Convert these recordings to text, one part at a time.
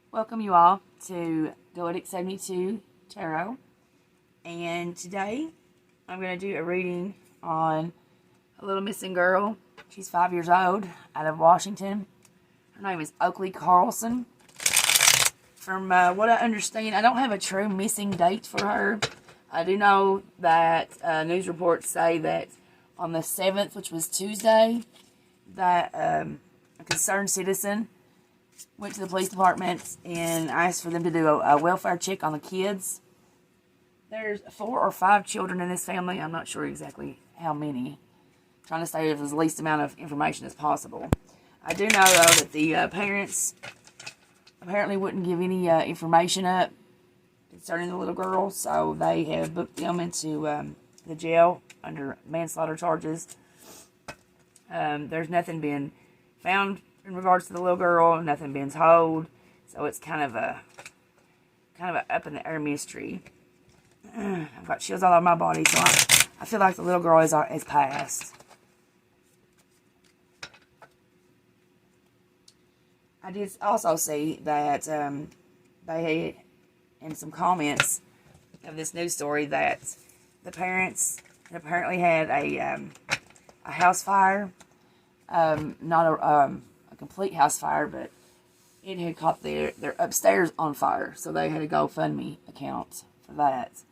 Welcome you all to Goetic 72 Tarot, and today I'm going to do a reading on a little missing girl. She's 5 years old, out of Washington. Her name is Oakley Carlson. From what I understand, I don't have a true missing date for her. I do know that news reports say that on the 7th, which was Tuesday, that a concerned citizen went to the police department and asked for them to do a welfare check on the kids. There's 4 or 5 children in this family. I'm not sure exactly how many. I'm trying to stay with as least amount of information as possible. I do know, though, that the parents apparently wouldn't give any information up concerning the little girl, so they have booked them into the jail under manslaughter charges. There's nothing been found in regards to the little girl, nothing being told, so it's kind of a up in the air mystery. I've got chills all over my body, so I feel like the little girl is passed. I did also see that they had in some comments of this news story that the parents apparently had a house fire, not a complete house fire, but it had caught their upstairs on fire, so they had a GoFundMe account for that.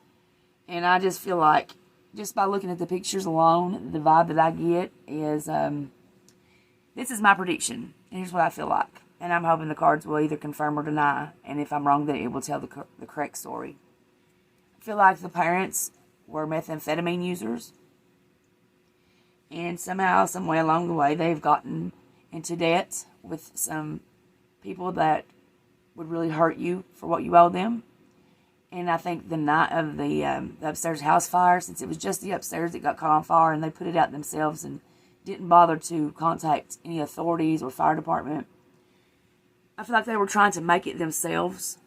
And I just feel like, just by looking at the pictures alone, the vibe that I get is, this is my prediction, and here's what I feel like. And I'm hoping the cards will either confirm or deny, and if I'm wrong, then it will tell the correct story. I feel like the parents were methamphetamine users, and somehow, some way along the way, they've gotten into debt with some people that would really hurt you for what you owe them. And I think the night of the upstairs house fire, since it was just the upstairs that got caught on fire and they put it out themselves and didn't bother to contact any authorities or fire department, I feel like they were trying to make it themselves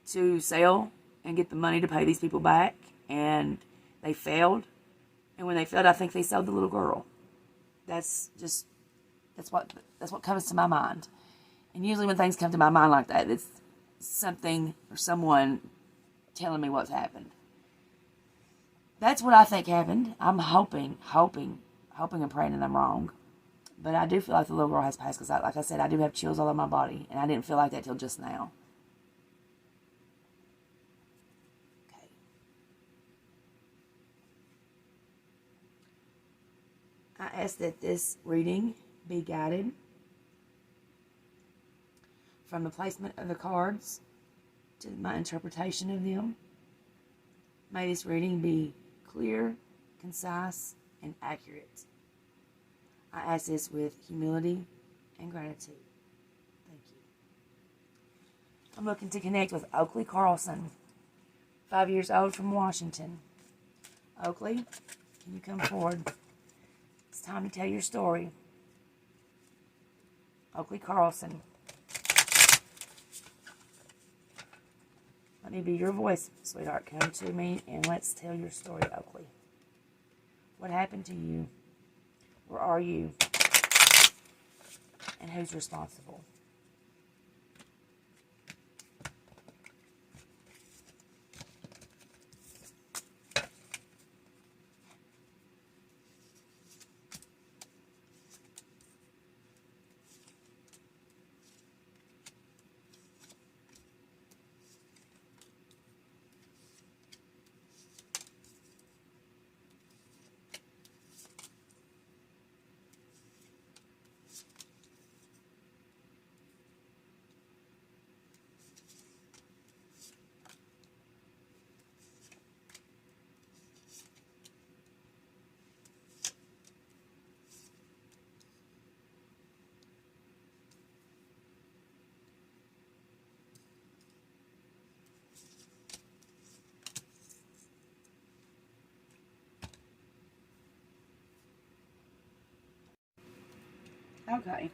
to sell and get the money to pay these people back, and they failed. And when they failed, I think they sold the little girl. That's what comes to my mind. And usually when things come to my mind like that, it's something or someone telling me what's happened. That's what I think happened. I'm hoping and praying that I'm wrong. But I do feel like the little girl has passed, because, like I said, I do have chills all over my body, and I didn't feel like that till just now. Okay. I ask that this reading be guided from the placement of the cards to my interpretation of them. May this reading be clear, concise, and accurate. I ask this with humility and gratitude. Thank you. I'm looking to connect with Oakley Carlson, 5 years old, from Washington. Oakley, can you come forward? It's time to tell your story. Oakley Carlson. Let me be your voice, sweetheart. Come to me and let's tell your story, Oakley. What happened to you? Where are you? And who's responsible? Okay.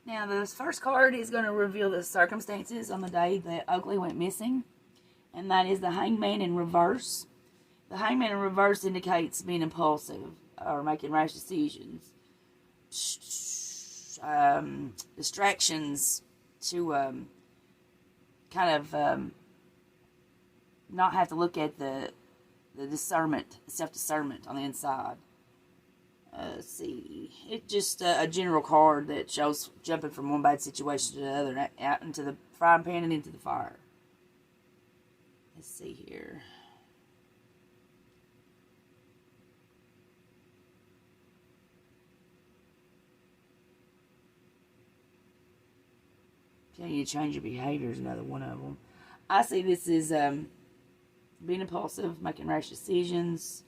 Now, this first card is going to reveal the circumstances on the day that Oakley went missing, and that is the Hangman in reverse. The Hangman in reverse indicates being impulsive or making rash decisions, distractions to kind of not have to look at the discernment, self-discernment on the inside. Let's see. It's just a general card that shows jumping from one bad situation to the other, out into the frying pan and into the fire. Let's see here. Can you change your behavior is another one of them. I see this as being impulsive, making rash decisions,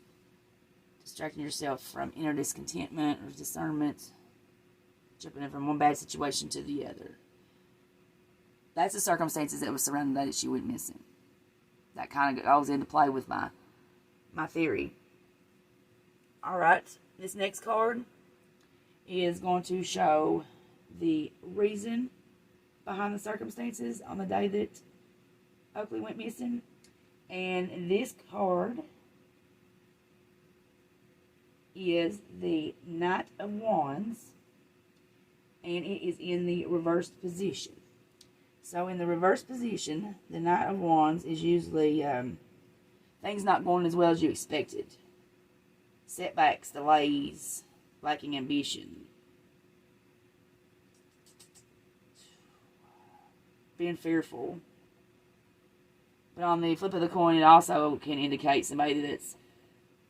distracting yourself from inner discontentment or discernment, jumping in from one bad situation to the other. That's the circumstances that was surrounding the day that she went missing. That kind of goes into play with my theory. Alright, this next card is going to show the reason behind the circumstances on the day that Oakley went missing. And this card is the Knight of Wands, and it is in the reversed position. So in the reversed position, the Knight of Wands is usually things not going as well as you expected. Setbacks, delays, lacking ambition. Being fearful. But on the flip of the coin, it also can indicate somebody that's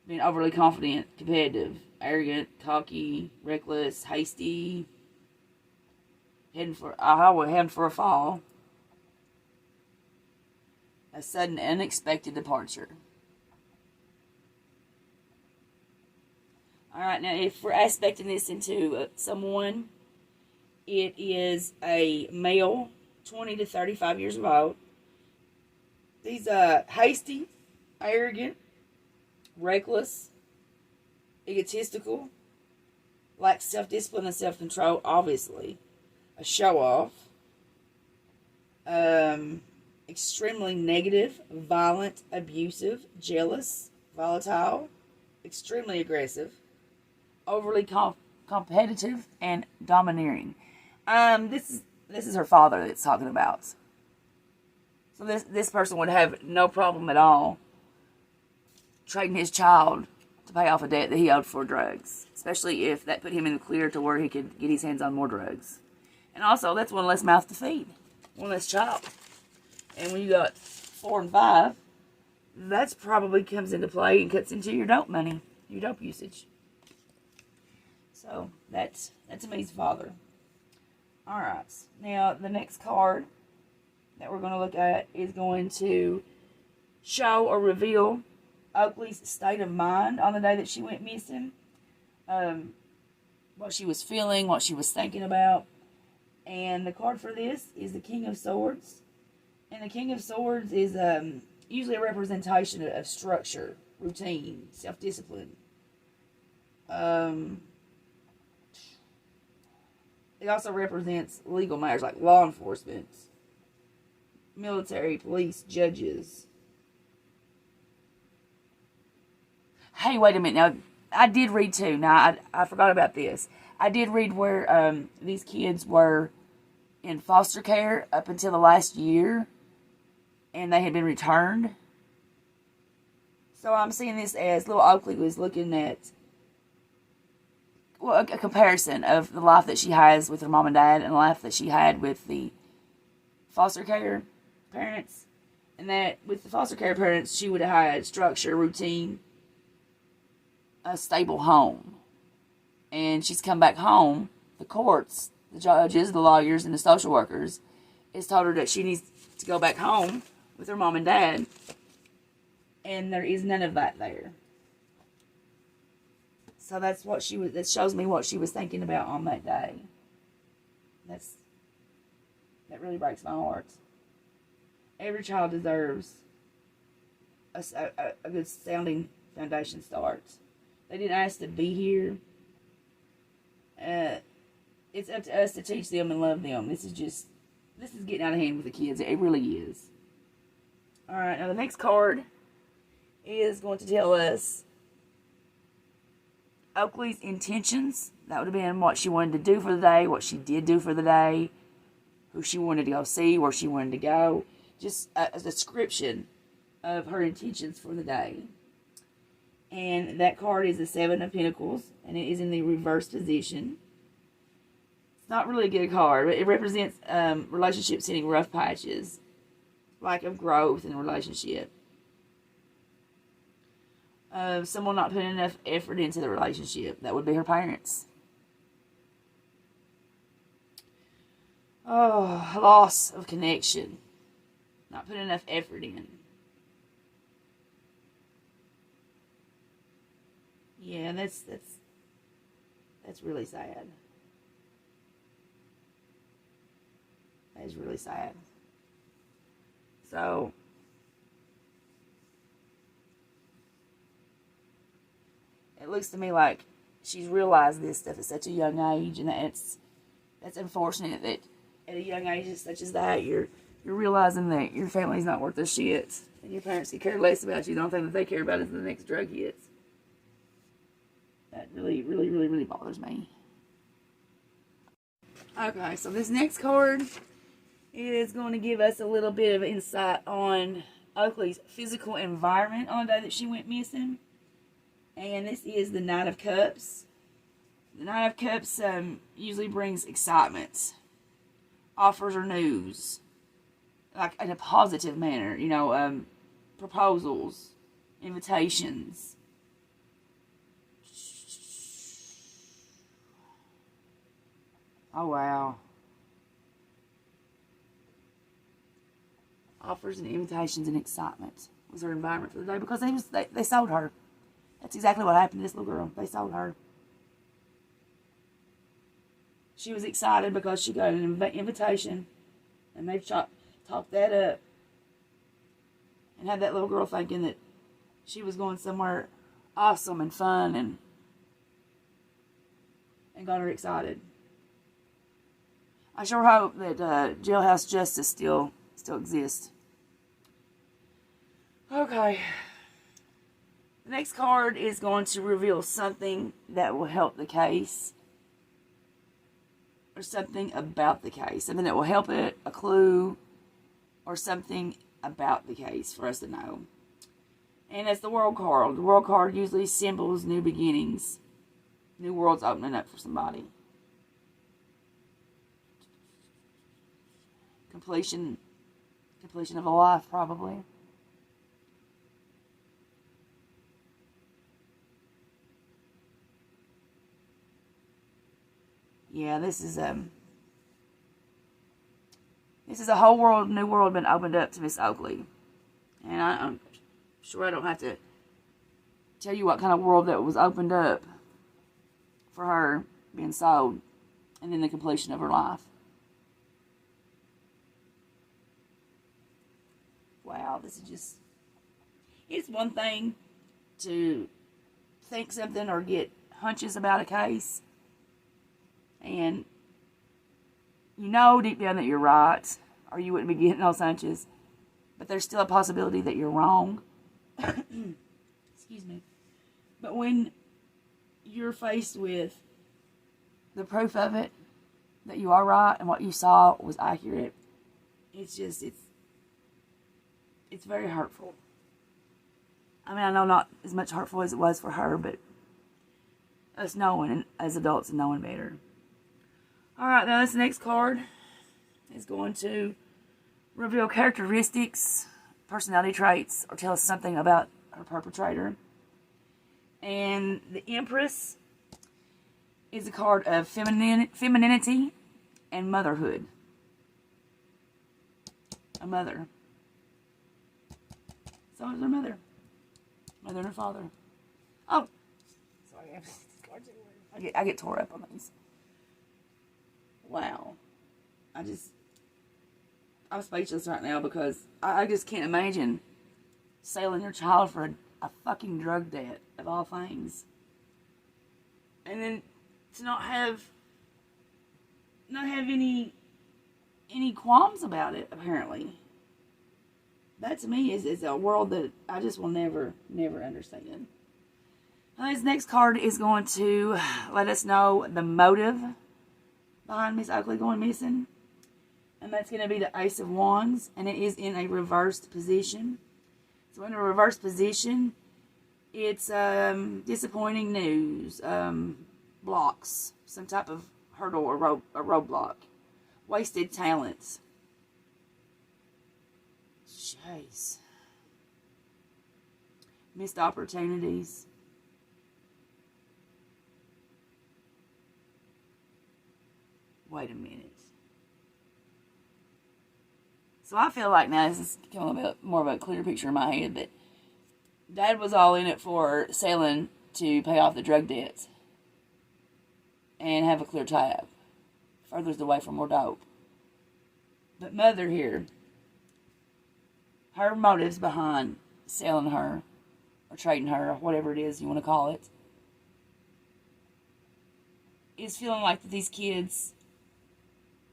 been overly confident, competitive, arrogant, cocky, reckless, hasty, heading for a fall. A sudden, unexpected departure. Alright, now if we're aspecting this into someone, it is a male, 20 to 35 years old. He's hasty, arrogant, reckless, egotistical, lacks self-discipline and self-control, obviously. A show-off. Extremely negative, violent, abusive, jealous, volatile, extremely aggressive, overly competitive, and domineering. This is her father that's talking about. So this person would have no problem at all trading his child to pay off a debt that he owed for drugs. Especially if that put him in the clear to where he could get his hands on more drugs. And also, that's one less mouth to feed. One less child. And when you got 4 and 5, that's probably comes into play and cuts into your dope money. Your dope usage. So, that's Amy's father. Alright. Now, the next card that we're going to look at is going to show or reveal Oakley's state of mind on the day that she went missing. What she was feeling, what she was thinking about. And the card for this is the King of Swords. And the King of Swords is usually a representation of structure, routine, self-discipline. It also represents legal matters like law enforcement, military, police, judges. Hey, wait a minute. Now, I did read too. Now, I forgot about this. I did read where these kids were in foster care up until the last year, and they had been returned. So I'm seeing this as little Oakley was looking at a comparison of the life that she has with her mom and dad and the life that she had with the foster care parents. And that with the foster care parents, she would have had structure, routine, a stable home. And she's come back home. The courts, the judges, the lawyers, and the social workers has told her that she needs to go back home with her mom and dad. And there is none of that there. So that's what she was. That shows me what she was thinking about on that day. That really breaks my heart. Every child deserves a good sounding foundation start. They didn't ask to be here. It's up to us to teach them and love them. This is getting out of hand with the kids. It really is. Alright, now the next card is going to tell us Oakley's intentions. That would have been what she wanted to do for the day, what she did do for the day, who she wanted to go see, where she wanted to go. just a description of her intentions for the day. And that card is the Seven of Pentacles, and it is in the reverse position. It's not really a good card, but it represents relationships hitting rough patches, lack of growth in a relationship. Someone not putting enough effort into the relationship. That would be her parents. Oh, loss of connection. Not putting enough effort in. Yeah, that's really sad. That is really sad. So, it looks to me like she's realized this stuff at such a young age, and that's unfortunate that at a young age such as that, you're realizing that your family's not worth a shit, and your parents could care less about you. The only thing that they care about is the next drug hits. That really, really, really, really bothers me. Okay, so this next card is going to give us a little bit of insight on Oakley's physical environment on the day that she went missing. And this is the Knight of Cups. The Knight of Cups usually brings excitement, offers or news, like in a positive manner, you know, proposals, invitations. Oh, wow. Offers and invitations and excitement was her environment for the day, because they sold her. That's exactly what happened to this little girl. They sold her. She was excited because she got an invitation, and they talked that up and had that little girl thinking that she was going somewhere awesome and fun, and got her excited. I sure hope that jailhouse justice still exists. Okay. The next card is going to reveal something that will help the case, or something about the case. Something that will help it, a clue, or something about the case for us to know. And that's the World card. The World card usually symbols new beginnings. New worlds opening up for somebody. Completion of a life, probably. Yeah, this is a whole world, new world been opened up to Miss Oakley. And I'm sure I don't have to tell you what kind of world that was opened up for her being sold, and then the completion of her life. Wow, this is just, it's one thing to think something or get hunches about a case, and you know deep down that you're right, or you wouldn't be getting those hunches, but there's still a possibility that you're wrong. Excuse me. But when you're faced with the proof of it, that you are right and what you saw was accurate, it's very hurtful. I mean, I know not as much hurtful as it was for her, but us knowing, as adults, and knowing better. Alright, now this next card is going to reveal characteristics, personality traits, or tell us something about her perpetrator. And the Empress is a card of femininity and motherhood. A mother. So is her mother. Mother and her father. Oh, sorry, I have these cards everywhere. I get tore up on these. Wow. I'm speechless right now, because I just can't imagine selling your child for a fucking drug debt, of all things. And then to not have any qualms about it, apparently. That to me is a world that I just will never understand. Now, this next card is going to let us know the motive behind Miss Oakley going missing. And that's going to be the Ace of Wands, and it is in a reversed position. So in a reversed position, it's disappointing news, blocks, some type of hurdle or roadblock, wasted talents. Jeez. Missed opportunities. Wait a minute. So I feel like now this is becoming a bit more of a clear picture in my head, but Dad was all in it for selling to pay off the drug debts and have a clear tab. Furthers away from more dope. But Mother here, her motives behind selling her or trading her, or whatever it is you want to call it, is feeling like that these kids,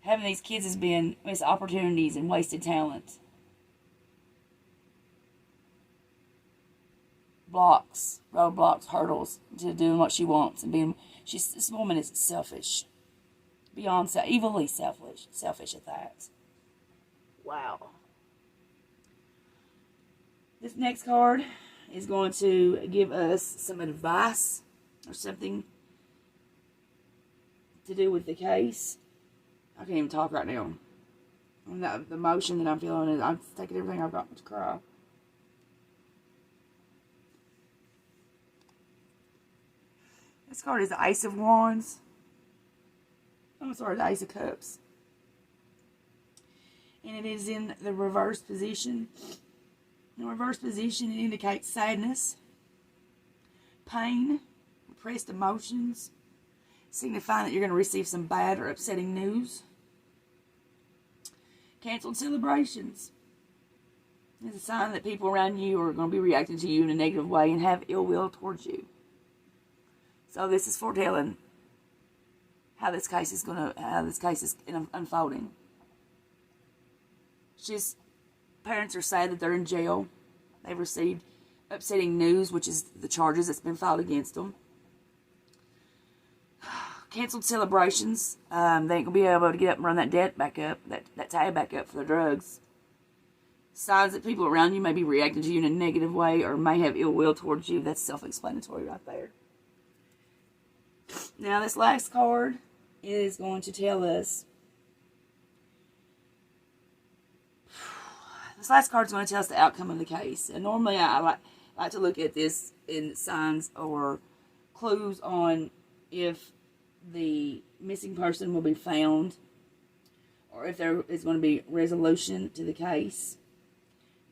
having these kids has been missed opportunities and wasted talent. Blocks, roadblocks, hurdles to doing what she wants and being. This woman is selfish, beyond evilly selfish at that. Wow. This next card is going to give us some advice or something to do with the case. I can't even talk right now. The emotion that I'm feeling is I'm taking everything I've got to cry. This card is the Ace of Wands. I'm sorry, the Ace of Cups. And it is in the reverse position. In the reverse position, it indicates sadness, pain, repressed emotions, signifying that you're going to receive some bad or upsetting news. Canceled celebrations. It's a sign that people around you are going to be reacting to you in a negative way and have ill will towards you. So this is foretelling how this case is unfolding. Parents are sad that they're in jail. They've received upsetting news, which is the charges that's been filed against them. Canceled celebrations. They ain't going to be able to get up and run that debt back up, that tab back up for the drugs. Signs that people around you may be reacting to you in a negative way or may have ill will towards you. That's self-explanatory right there. Now, this last card is going to tell us. This last card is going to tell us the outcome of the case. And normally, I like to look at this in signs or clues on if the missing person will be found or if there is going to be resolution to the case.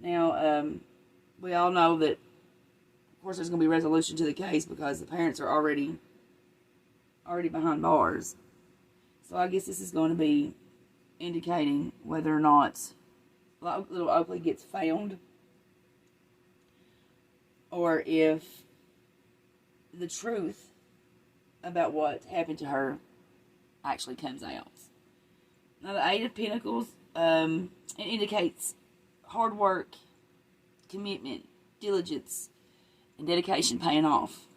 Now, we all know that, of course, there's going to be resolution to the case because the parents are already behind bars. So I guess this is going to be indicating whether or not little Oakley gets found or if the truth about what happened to her actually comes out. Now, the Eight of Pentacles, it indicates hard work, commitment, diligence, and dedication paying off.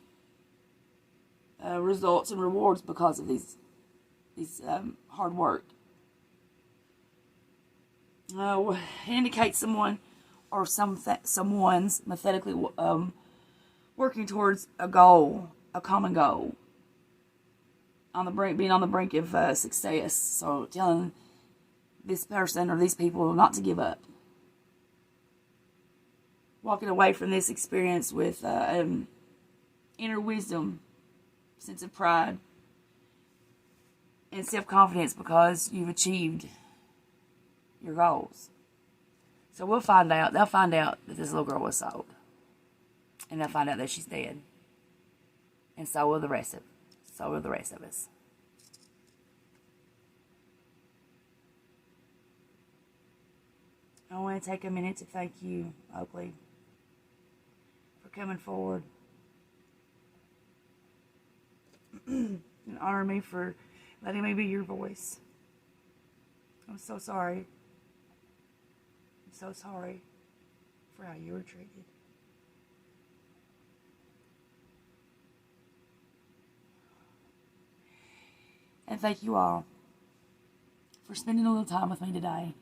Results and rewards because of these hard work. It indicates someone or someone's methodically working towards a goal, a common goal. Being on the brink of success. So telling this person or these people not to give up. Walking away from this experience with inner wisdom, sense of pride, and self-confidence because you've achieved your goals. So we'll find out. They'll find out that this little girl was sold. And they'll find out that she's dead. And so will the rest of us. I want to take a minute to thank you, Oakley, for coming forward and honor me for letting me be your voice. I'm so sorry. I'm so sorry for how you were treated. And thank you all for spending a little time with me today.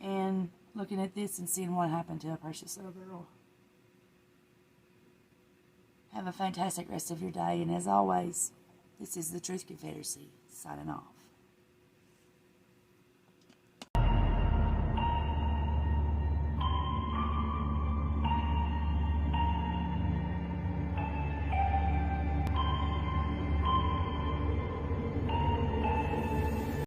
And looking at this and seeing what happened to a precious little girl. Have a fantastic rest of your day. And as always, this is the Truth Confederacy, signing off.